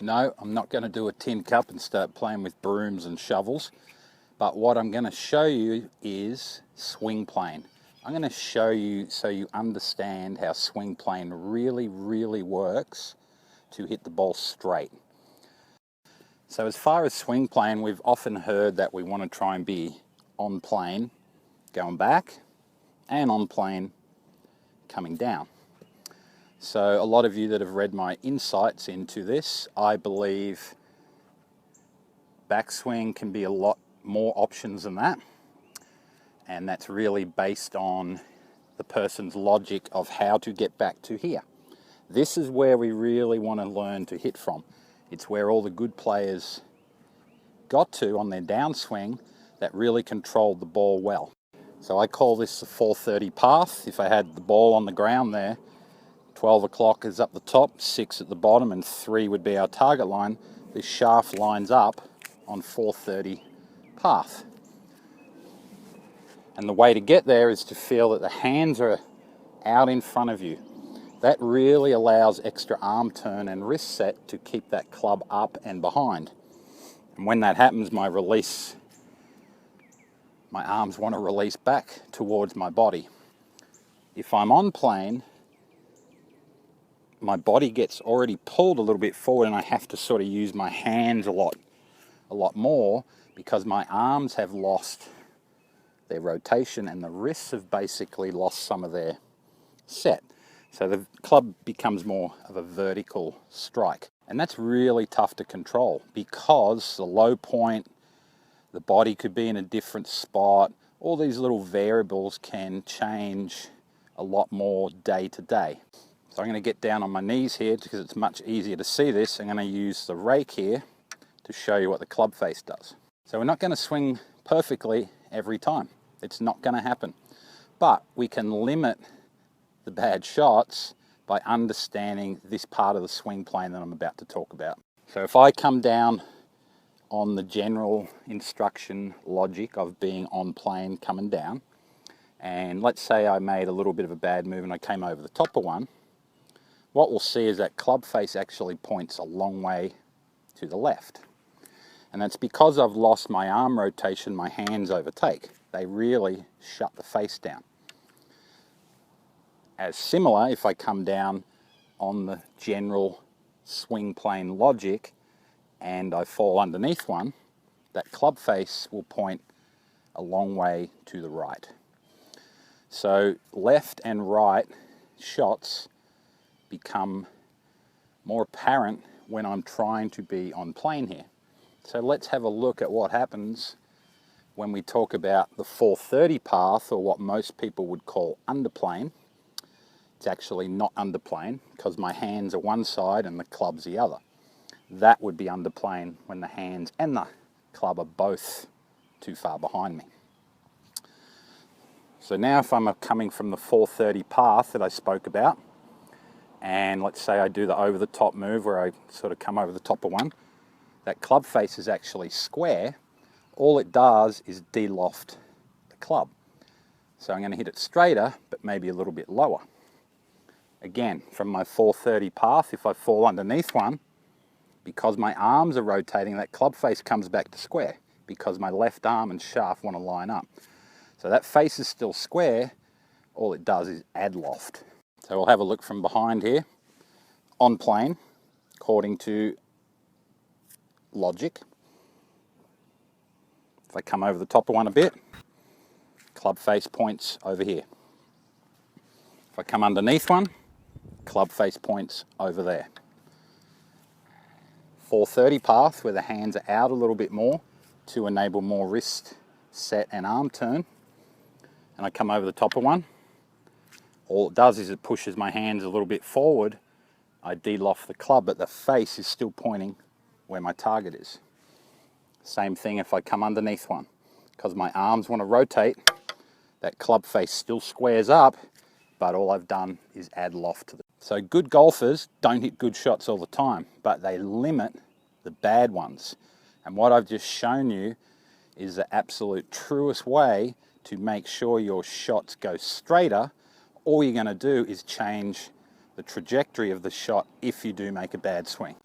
No, I'm not going to do a tin cup and start playing with brooms and shovels. But what I'm going to show you is swing plane. I'm going to show you so you understand how swing plane really, really works to hit the ball straight. So as far as swing plane, we've often heard that we want to try and be on plane going back and on plane coming down. So a lot of you that have read my insights into this, I believe backswing can be a lot more options than that. And that's really based on the person's logic of how to get back to here. This is where we really want to learn to hit from. It's where all the good players got to on their downswing that really controlled the ball well. So I call this the 430 path. If I had the ball on the ground there, 12 o'clock is up the top, 6 at the bottom, and 3 would be our target line. This shaft lines up on 430 path. And the way to get there is to feel that the hands are out in front of you. That really allows extra arm turn and wrist set to keep that club up and behind. And when that happens, my arms want to release back towards my body. If I'm on plane, my body gets already pulled a little bit forward and I have to sort of use my hands a lot more because my arms have lost their rotation and the wrists have basically lost some of their set. So the club becomes more of a vertical strike. And that's really tough to control because the low point, the body could be in a different spot. All these little variables can change a lot more day to day. So I'm going to get down on my knees here because it's much easier to see this. I'm going to use the rake here to show you what the club face does. So we're not going to swing perfectly every time. It's not going to happen. But we can limit the bad shots by understanding this part of the swing plane that I'm about to talk about. So if I come down on the general instruction logic of being on plane coming down, and let's say I made a little bit of a bad move and I came over the top of one, what we'll see is that club face actually points a long way to the left. And that's because I've lost my arm rotation, my hands overtake. They really shut the face down. As similar, if I come down on the general swing plane logic and I fall underneath one, that club face will point a long way to the right. So left and right shots become more apparent when I'm trying to be on plane here. So let's have a look at what happens when we talk about the 430 path, or what most people would call underplane. It's actually not underplane because my hands are one side and the club's the other. That would be underplane when the hands and the club are both too far behind me. So now if I'm coming from the 430 path that I spoke about, and let's say I do the over the top move where I sort of come over the top of one, that club face is actually square. All it does is de-loft the club. So I'm going to hit it straighter, but maybe a little bit lower. Again, from my 430 path, if I fall underneath one, because my arms are rotating, that club face comes back to square because my left arm and shaft want to line up. So that face is still square. All it does is add loft. So we'll have a look from behind here. On plane, according to logic. If I come over the top of one a bit, club face points over here. If I come underneath one, club face points over there. 430 path, where the hands are out a little bit more to enable more wrist set and arm turn. And I come over the top of one. All it does is it pushes my hands a little bit forward. I de-loft the club, but the face is still pointing where my target is. Same thing if I come underneath one. Because my arms want to rotate, that club face still squares up, but all I've done is add loft to it. So good golfers don't hit good shots all the time, but they limit the bad ones. And what I've just shown you is the absolute truest way to make sure your shots go straighter. All you're going to do is change the trajectory of the shot if you do make a bad swing.